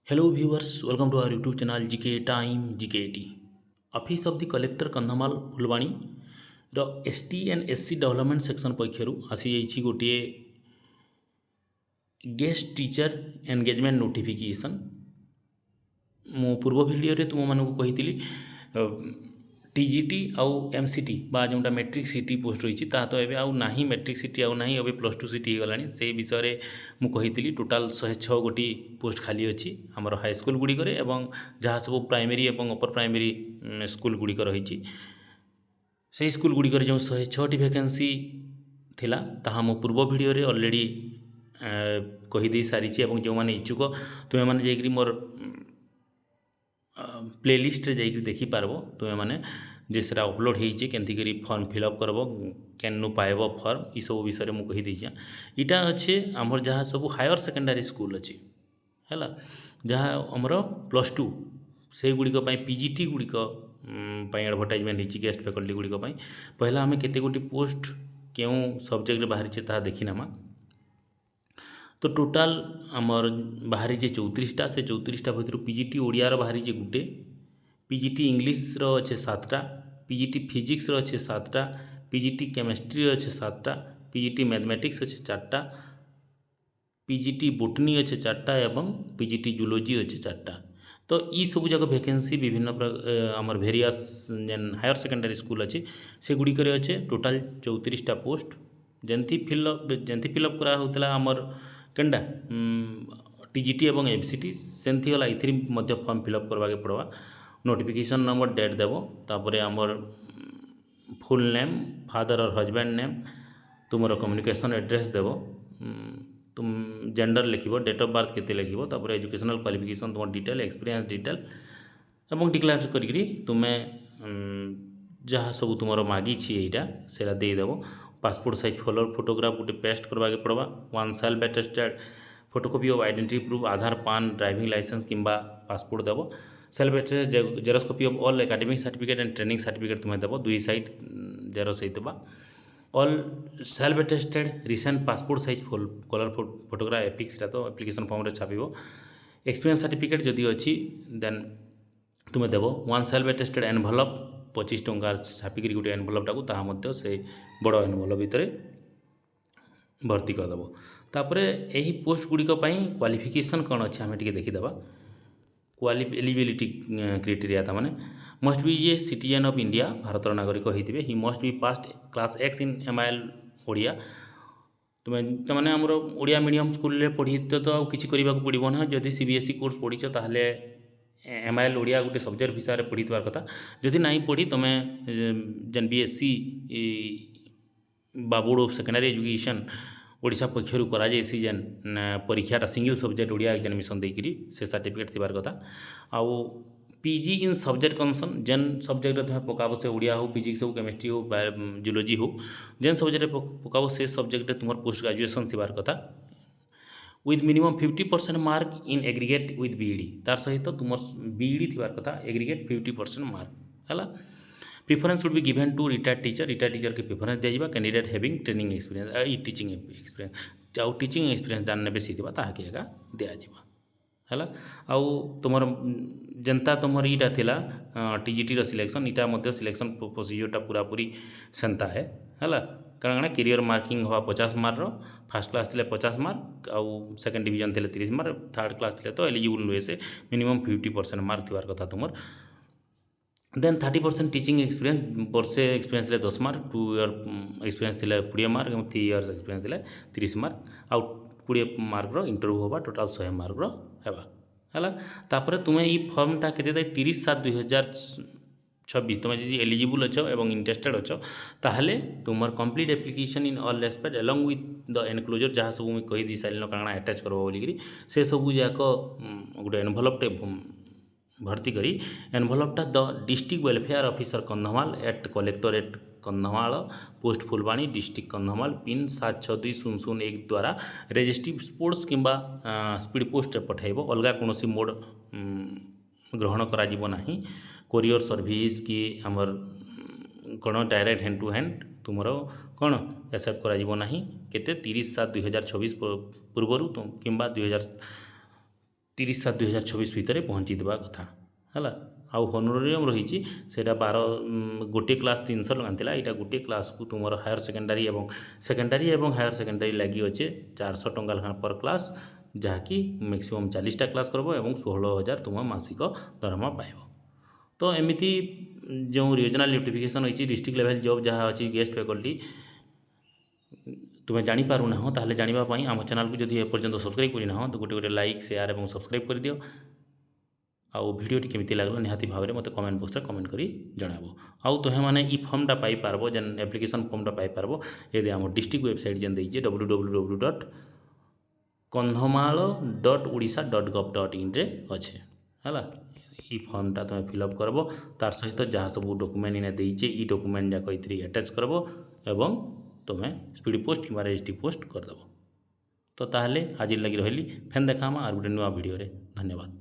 Hello viewers, welcome to our YouTube channel GK Time GKT. Office of the Collector Kandhamal Fulbani ର ST and SC development section ପକ୍ଷରୁ ଆସିଯାଇଛି ଗୋଟିଏ guest teacher engagement notification. ମୁଁ ପୂର୍ବ ଭିଡ଼ିଓରେ ତୁମମାନଙ୍କୁ କହିଥିଲି टीजीटी आउ एमसीटी बा जोटा मैट्रिक सीटी पोस्ट रही तो एवं आउ ना मैट्रिक सीटी आउ ना ए +2 सीटी हो गलानी से विषय में मुझे टोटाल 106 गोटी पोस्ट खाली अच्छी आमर हाईस्कल गुड़िक जहाँ सब प्राइमरी और अपर प्राइमरी स्कूल गुड़िक रही से स्कूल गुड़िक जो 106टी वैकेंसी थिला ताहा मो पूर्व भिडियो रे ऑलरेडी कहीदे सारी जो मैंने इच्छुक तुम्हें मैंने जाकरी मोर प्लेलिस्ट रे जाकरी देखी पारबो तुम्हें मैंने जे सेरा अपलोड होइचे केंती करी फॉर्म फिलअप करबो केनु पाइबो फॉर्म ई सब विषय में कही देइछा। इटा अच्छे आमर जहाँ सब हायर सेकेंडरी स्कूल अच्छी है जहाँ आमर +2 से गुड़िक पीजीटी गुड़िक एडवर्टाइजमेंट होती गेस्ट फैकल्टी गुड़िक पहला आम केते गोटी पोस्ट क्यों सब्जेक्ट बाहरी ता देखी नामा। तो टोटाल आमर बाहरी 34टा से 34टा भर पीजीटी ओडियार बाहरी गोटे पीजीटी इंग्लीश रो अच्छे 7टा पीजीटी फिजिक्स रो अच्छे 7टा पीजीटी केमिस्ट्री रो अच्छे 7टा पीजीटी मैथमेटिक्स अच्छे 4टा पीजीटी बोटनी अच्छे 4टा एवं पीजीटी जूलॉजी अच्छे 4टा। तो ई सब जाक वैकेंसी विभिन्न आमर वेरियस जेन हायर सेकेंडरी स्कूल अच्छे से गुड़िक अच्छे टोटाल 34टा पोस्ट जेंती फिलअप करा होतला आमर केंडा टीजीटी एवं एमसीटी सेंती वाला इथि मध्य फॉर्म फिलअप करवा के पड़वा। नोटिफिकेशन नंबर डेट देव तापरे आमर फुल नेम फादर और हजबैंड नेम तुमर कम्युनिकेशन एड्रेस देव तुम जेंडर लिखिबो डेट ऑफ बर्थ केते लिखिबो तापरे एजुकेशनल क्वालिफिकेशन तुम डिटेल एक्सपीरियंस डिटेल एवं डिक्लेयर करी तुम्हें जहाँ सब तुम मागी यहाँ से देदेव। पासपोर्ट साइज फोटोग्राफ गोटे पेस्ट करवा के पड़वा 1 self attested photocopy of identity proof Aadhaar PAN driving licence किंबा पासपोर्ट देव। Self attested xerox copy of all academic certificate and training certificate तुम्हें देव 2 साइड जेरक्स होता all self attested recent passport size colour photograph affix तो application form रे छापिबो। Experience certificate जदि अच्छी देन तुम्हें देव 1 सेल्फ अटेस्टेड एनवलप 25 टंकार छापिक गोटे एनवलपटा को ताहा से बड़ एनवलप भितर भर्ती करदेव। तापरे यही पोस्ट गुड़िक क्वालिफिकेशन कौन अच्छे आम टे देखीदे एलिजिबिलिटी क्राइटेरिया तामाने must be a citizen of India भारतर नागरिक होते ही must be passed class X in MIL Odia तुम्हें तमाने आमर ओडिया मीडियम स्कूल पढ़ी तो किसी करने को पड़ो ना जदि CBSE कोर्स पढ़ीच ताहले MIL ओडिया गोटे सब्जेक्ट हिसाब से पढ़ी थबार कथा जदि नहीं पढ़ी तुम्हें जेन BSc बा board of secondary education Odisha पक्षर कराइसी जेन परीक्षाटा सिंगल सब्जेक्ट ओडिया एग्जामिनेशन देकरी से सर्टिफिकेट थबार कथा। आउ PG इन सब्जेक्ट कनसन जेन सब्जेक्ट तुम्हें पकाब से ओडिया हो फिजिक्स हो केमिस्ट्री हो जूलॉजी हो जेन सब्जेक्ट पकाब से सब्जेक्ट तुम पोस्ट ग्रेजुएशन थबार कथा with minimum 50% mark in aggregate with BED तार सहित तुम BED थबार कथा एग्रीगेट 50% मार्क है। Preference would be given to retired teacher के प्रिफरेंस दिया candidate having training experience teaching experience or teaching experience जान बेसी थी ताकि एका दिज्व है। आउ तुम जनता तुम यहाँ थिला TGT सिलेक्शन इटा सिलेक्शन प्रोसीजरटा पूरा पूरी सेंता है कारण कैरियर मार्किंग हवा 50 मार्क फास्ट क्लास थे 50 मार्क आउ सेकेंड डिवीजन थे 30 मार्क थर्ड क्लास थे तो एलिजिबल नुहे से मिनिमम 50% मार्क थबार कथा तुम देन 30% टीचिंग एक्सपीरियंस वर्षे एक्सपीरियंस 10 मार्क 2 ईयर एक्सपीरियंस थे 20 मार्क और 3 इयर्स एक्सपीरियंस थे 30 मार्क आउ 20 मार्क इंटरव्यू होगा टोटाल 100 मार्क है। तापर तुम्हें ये फॉर्मटा के 30/7/2026 तुम जी एलिजिबल अच्छ और इंटरेस्टेड अच्छ ताहले तुम complete application in all respect along with the enclosure जहाँ सब मुझे कही दी सारे कारण आटाच कर बोलिकी से सब जाक गोटे एनवलपटे भर्ती करी एनवलपटा the district welfare officer Kandhamal at collectorate Kandhamal post Phulbani district Kandhamal pin 762001 द्वारा रेजिस्ट्री स्पोर्ट्स किंबा स्पीड पोस्ट पठाइब अलग कौन मोड ग्रहण करा कोरियर सर्विस कि आमर कौन डायरेक्ट हैंड टू हैंड तुम कौन एक्सेप्ट करा केते 30/7/2026 पूर्वर कि 30/7/2024 ଭିତରେ ପହଞ୍ଚିଦେବା କଥା ହେଲା। ଆଉ ହନୋରିୟମ୍ ରହିଛି ସେଇଟା ଗୋଟିଏ କ୍ଲାସ୍ 300 ଟଙ୍କା ଥିଲା, ଏଇଟା ଗୋଟିଏ କ୍ଲାସ୍କୁ ତୁମର ହାୟର ସେକେଣ୍ଡାରୀ ଏବଂ ହାୟର ସେକେଣ୍ଡାରୀ ଲାଗି ଅଛେ 400 ଟଙ୍କା ଲେଖାଁ ପର୍ କ୍ଲାସ୍, ଯାହାକି ମ୍ୟାକ୍ସିମମ୍ 40ଟା କ୍ଲାସ୍ କରିବ ଏବଂ 16,000 ତୁମ ମାସିକ ଦରମା ପାଇବ। ତ ଏମିତି ଯେଉଁ ରିଜନାଲ୍ ନୋଟିଫିକେସନ୍ ହୋଇଛି ଡିଷ୍ଟ୍ରିକ୍ଟ ଲେଭେଲ୍ ଜବ୍ ଯାହା ଅଛି ଗେଷ୍ଟ ଫ୍ୟାକଲ୍ଟି ତୁମେ ଜାଣିପାରୁନାହ, ତାହେଲେ ଜାଣିବା ପାଇଁ ଆମ ଚ୍ୟାନେଲକୁ ଯଦି ଏପର୍ଯ୍ୟନ୍ତ ସବସ୍କ୍ରାଇବ୍ କରିନାହ ତ ଗୋଟେ ଲାଇକ୍ ସେୟାର ଏବଂ ସବସ୍କ୍ରାଇବ୍ କରିଦିଅ। ଆଉ ଭିଡ଼ିଓଟି କେମିତି ଲାଗଲା ନିହାତି ଭାବରେ ମୋତେ କମେଣ୍ଟ ବକ୍ସରେ କମେଣ୍ଟ କରି ଜଣାବ। ଆଉ ତୁମେମାନେ ଇ ଫର୍ମଟା ପାଇପାରବ, ଯେନ୍ ଆପ୍ଲିକେସନ୍ ଫର୍ମଟା ପାଇପାରବ ଏଦି ଆମ ଡିଷ୍ଟ୍ରିକ୍ଟ ୱେବସାଇଟ୍ ଯେନ୍ ଦେଇଛେ www.kandhamala.odisha.gov.in ରେ ଅଛେ ହେଲା। ଇ ଫର୍ମଟା ତୁମେ ଫିଲ୍ଅପ୍ କରବ, ତାର ସହିତ ଯାହା ସବୁ ଡକୁମେଣ୍ଟ ଇନେ ଦେଇଛେ ଇ ଡକୁମେଣ୍ଟ ଯାକ ଏଥିରେ ଆଟାଚ୍ କରବ ଏବଂ ତୁମେ ସ୍ପିଡ଼ ପୋଷ୍ଟ କିମ୍ବା ରେଜିଷ୍ଟ୍ରି ପୋଷ୍ଟ କରିଦେବ। ତ ତାହେଲେ ଆଜି ଲାଗି ରହିଲି, ଫେନ୍ ଦେଖାମା ଆର୍ ଗୋଟେ ନୂଆ ଭିଡ଼ିଓରେ। ଧନ୍ୟବାଦ।